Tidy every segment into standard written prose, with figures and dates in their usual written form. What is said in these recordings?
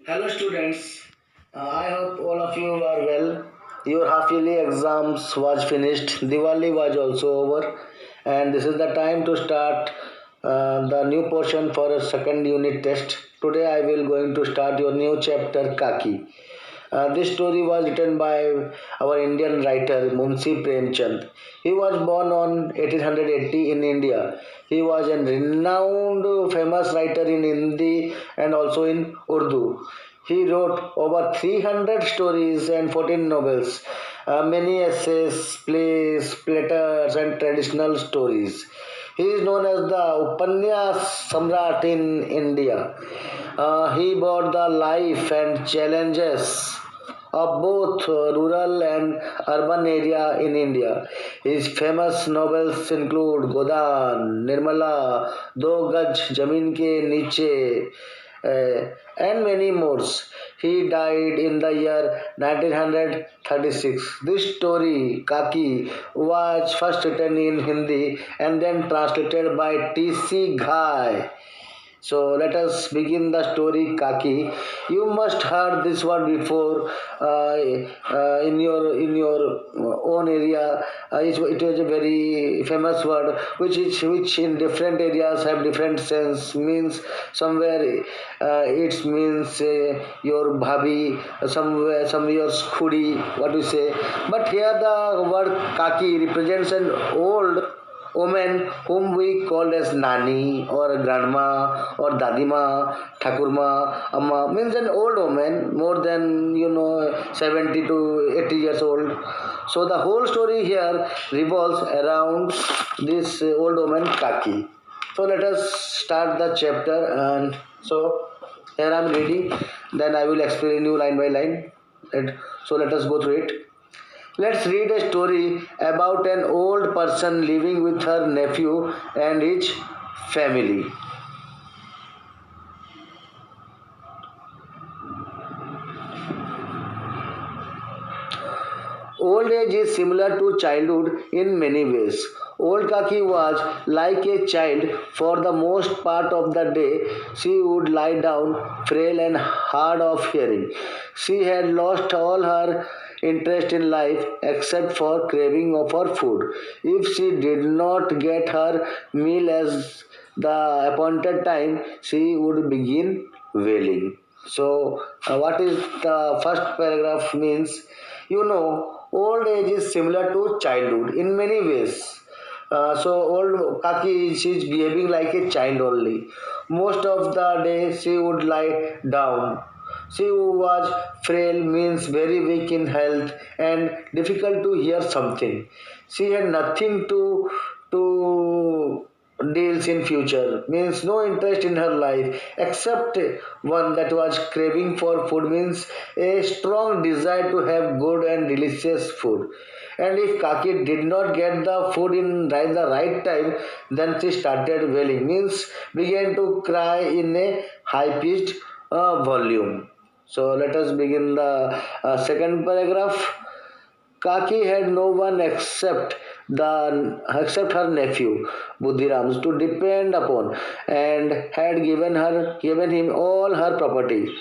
Hello students, I hope all of you are well. Your half yearly exams was finished, Diwali was also over, and this is the time to start the new portion for a second unit test. Today I will going to start your new chapter Kaki. This story was written by our Indian writer Munshi Premchand. He was born on 1880 in India. He was a renowned famous writer in Hindi and also in Urdu. He wrote over 300 stories and 14 novels, many essays, plays, letters, and traditional stories. He is known as the Upanyas Samrat in India. He brought the life and challenges of both rural and urban area in India. His famous novels include Godan, Nirmala, Do Gaj Jamin Ke Niche, and many more. He died in the year 1936. This story, Kaki, was first written in Hindi and then translated by T.C. Ghai. So let us begin the story Kaki. You must heard this word before in your own area. It is a very famous word which in different areas have different sense. Means somewhere it means your bhabi, somewhere some your khudi. What we say. But here the word Kaki represents an old women whom we call as nani or grandma or dadima, thakurma, amma means an old woman more than 70 to 80 years old. So the whole story here revolves around this old woman Kaki. So let us start the chapter and so here I am reading. Then I will explain you line by line. So let us go through it. Let's read a story about an old person living with her nephew and his family. Old age is similar to childhood in many ways. Old Kaki was like a child for the most part of the day. She would lie down, frail and hard of hearing. She had lost all her interest in life except for craving for food. If she did not get her meal as the appointed time, she would begin wailing. So, what is the first paragraph means? Old age is similar to childhood in many ways. So old Kaki she is behaving like a child only. Most of the day she would lie down. She was frail means very weak in health and difficult to hear something. She had nothing to deals in future means no interest in her life except one that was craving for food means a strong desire to have good and delicious food, and if Kaki did not get the food in the right time, then she started wailing means began to cry in a high pitched volume. So let us begin the second paragraph. Kaki had no one except her nephew Buddhiram to depend upon, and had given him all her property.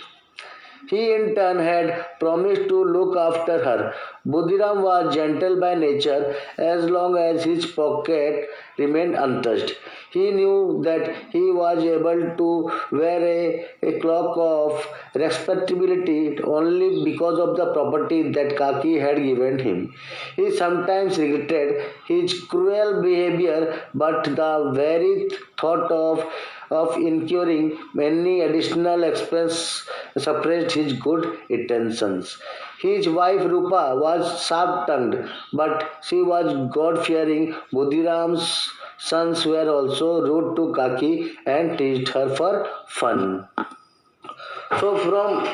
He in turn had promised to look after her. Buddhiram was gentle by nature as long as his pocket remained untouched. He knew that he was able to wear a cloak of respectability only because of the property that Kaki had given him. He sometimes regretted his cruel behavior, but the very thought of incurring many additional expense suppressed his good intentions. His wife Rupa was sharp-tongued, but she was God-fearing. Budhiram's sons were also rude to Kaki and teased her for fun. So from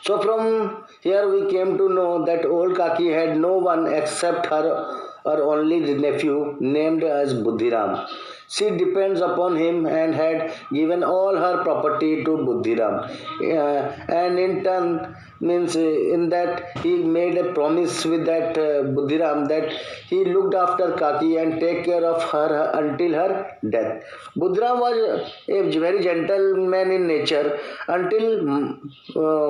from here we came to know that old Kaki had no one except her only nephew named as Buddhiram. She depends upon him and had given all her property to Buddhiram. And in turn means in that he made a promise with that Buddhiram that he looked after Kaki and take care of her until her death. Buddhiram was a very gentleman in nature until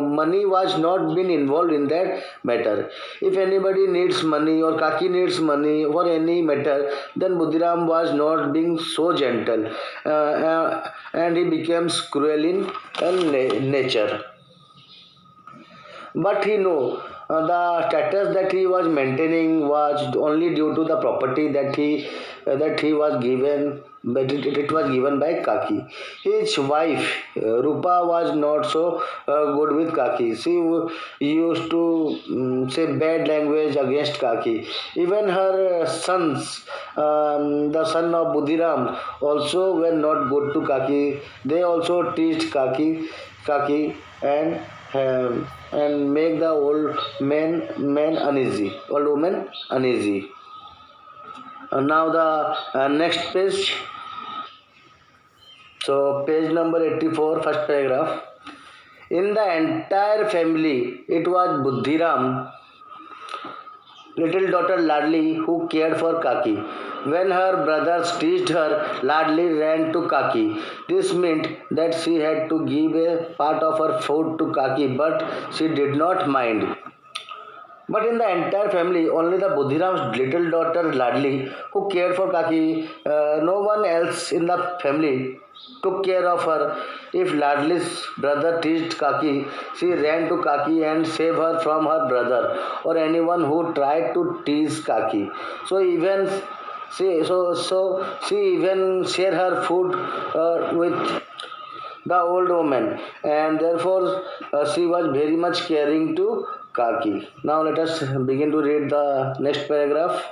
money was not been involved in that matter. If anybody needs money or Kaki needs money for any matter, then Buddhiram was not being so gentle, and he becomes cruel in nature. But he knew the status that he was maintaining was only due to the property that he was given, but it was given by Kaki. His wife Rupa was not so good with Kaki. She used to say bad language against Kaki. Even her sons, the son of Budhiram, also were not good to Kaki. They also teased Kaki, and make the old woman uneasy. Now the next page. So page number 84, first paragraph. In the entire family, it was Buddhiram, little daughter Ladli, who cared for Kaki. When her brothers teased her, Ladli ran to Kaki. This meant that she had to give a part of her food to Kaki, but she did not mind. But in the entire family, only the Buddhiram's little daughter Ladli, who cared for Kaki, no one else in the family took care of her. If Ladli's brother teased Kaki, she ran to Kaki and saved her from her brother or anyone who tried to tease Kaki. She even shared her food with the old woman, and therefore she was very much caring to Kaki. Now let us begin to read the next paragraph.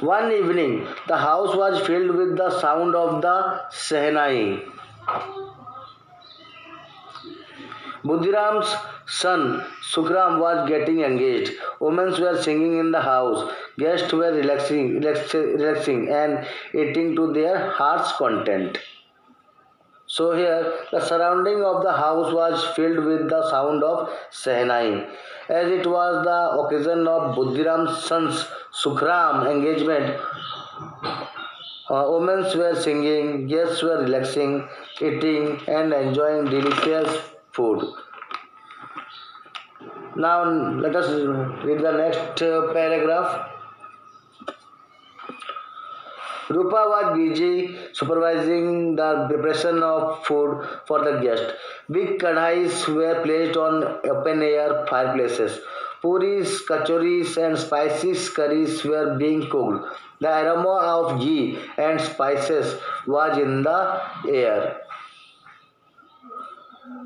One evening, the house was filled with the sound of the Sehnai. Buddhiram's son Sukram was getting engaged. Women were singing in the house. Guests were relaxing and eating to their heart's content. So here, the surrounding of the house was filled with the sound of Sehnai. As it was the occasion of Buddhiram's son's Sukram engagement, women were singing, guests were relaxing, eating and enjoying delicious food. Now let us read the next paragraph. Rupa was busy supervising the preparation of food for the guests. Big kadhais were placed on open-air fireplaces. Puris, kachoris and spicy curries were being cooked. The aroma of ghee and spices was in the air.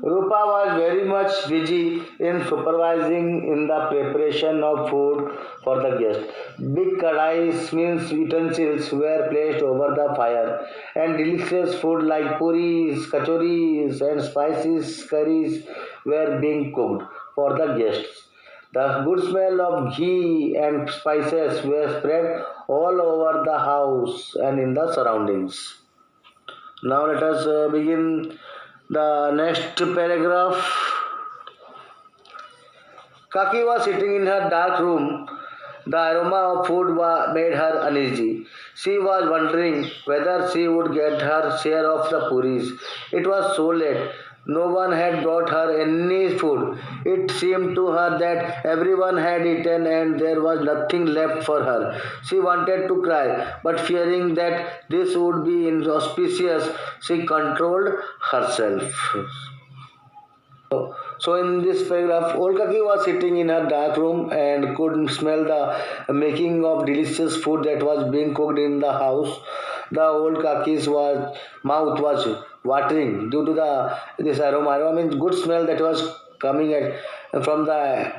Rupa was very much busy in supervising in the preparation of food for the guests. Big kadais means utensils were placed over the fire, and delicious food like puris, kachoris and spices curries were being cooked for the guests. The good smell of ghee and spices were spread all over the house and in the surroundings. Now let us begin the next paragraph. Kaki was sitting in her dark room. The aroma of food made her uneasy. She was wondering whether she would get her share of the puris. It was so late. No one had brought her any food. It seemed to her that everyone had eaten and there was nothing left for her. She wanted to cry, but fearing that this would be inauspicious, she controlled herself. So in this paragraph, old Kaki was sitting in her dark room and could smell the making of delicious food that was being cooked in the house. The old Kaki's mouth was watering due to this aroma. I mean, good smell that was coming from the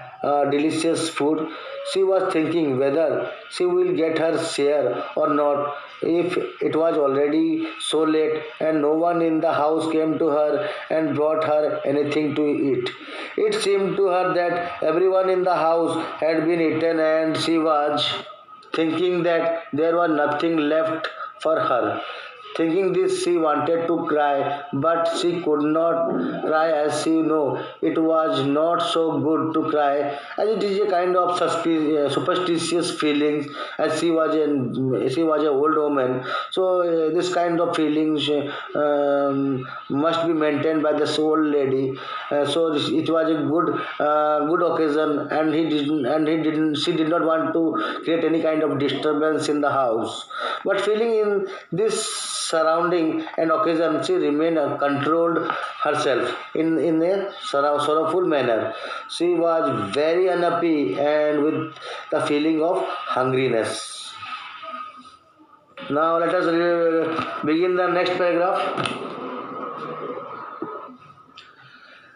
delicious food. She was thinking whether she will get her share or not. If it was already so late and no one in the house came to her and brought her anything to eat. It seemed to her that everyone in the house had been eaten and she was thinking that there was nothing left for her. Thinking this, she wanted to cry, but she could not cry as she knew it was not so good to cry, as it is a kind of superstitious feeling, as she was a old woman. So this kind of feelings must be maintained by this old lady. So it was a good occasion, and she did not want to create any kind of disturbance in the house. But feeling in this surrounding and occasion, she remained controlled herself in a sorrowful manner. She was very unhappy and with the feeling of hungriness. Now let us begin the next paragraph.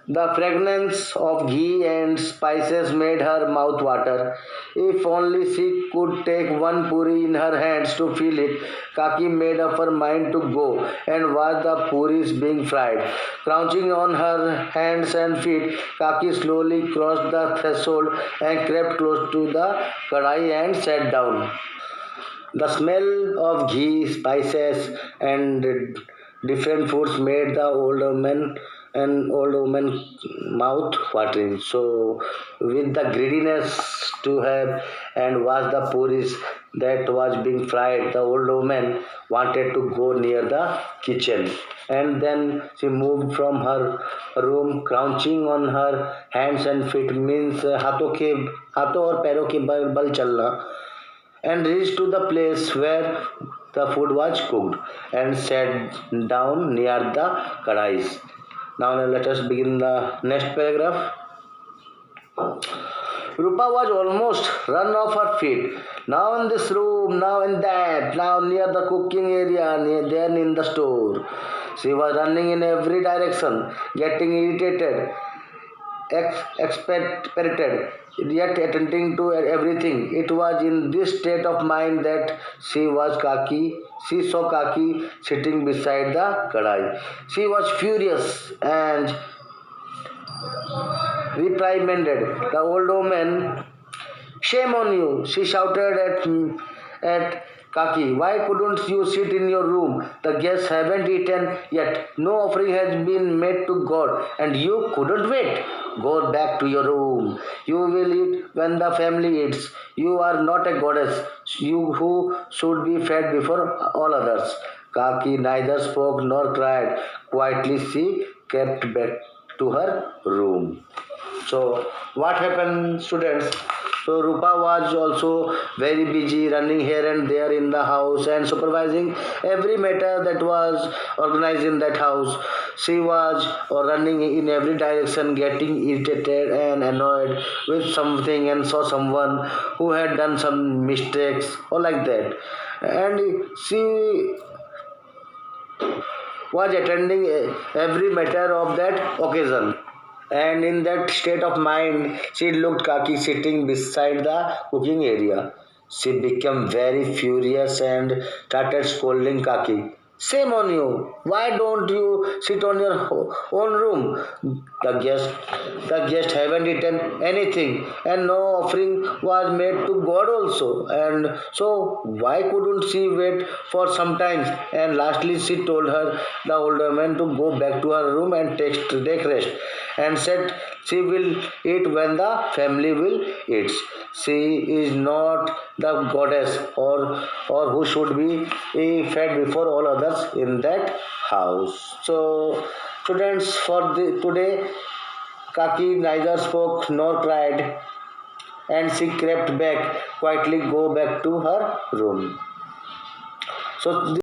The fragrance of ghee and spices made her mouth water. If only she could take one puri in her hands to feel it. Kaki made up her mind to go and watch the puris being fried. Crouching on her hands and feet, Kaki slowly crossed the threshold and crept close to the kadai and sat down. The smell of ghee, spices, and different foods made the old woman mouth watering. So, with the greediness to have and watch the puris that was being fried, the old woman wanted to go near the kitchen. And then she moved from her room, crouching on her hands and feet, means हाथों और पैरों के बल चलना, and reached to the place where the food was cooked and sat down near the kadais. Now let us begin the next paragraph. Rupa was almost run off her feet. Now in this room, now in that, now near the cooking area, then in the store. She was running in every direction, getting irritated, expected, yet attending to everything. It was in this state of mind that she saw Kaki sitting beside the kadai. She was furious and reprimanded the old woman. Shame on you, she shouted at Kaki. Why couldn't you sit in your room? The guests haven't eaten yet. No offering has been made to God, and you couldn't wait. Go back to your room. You will eat when the family eats. You are not a goddess. You who should be fed before all others. Kaki neither spoke nor cried. Quietly she kept back to her room. So what happened, students? So Rupa was also very busy running here and there in the house and supervising every matter that was organized in that house. She was running in every direction, getting irritated and annoyed with something, and saw someone who had done some mistakes or like that. And she was attending every matter of that occasion. And in that state of mind, she looked Kaki sitting beside the cooking area. She became very furious and started scolding Kaki. Shame on you! Why don't you sit on your own room? The guest, the guest haven't eaten anything, and no offering was made to God also. And so, why couldn't she wait for some time? And lastly, she told her the older man to go back to her room and take rest, and said she will eat when the family will eat. She is not the goddess or who should be fed before all others in that house. So students, for today, Kaki neither spoke nor cried, and she crept back quietly go back to her room. So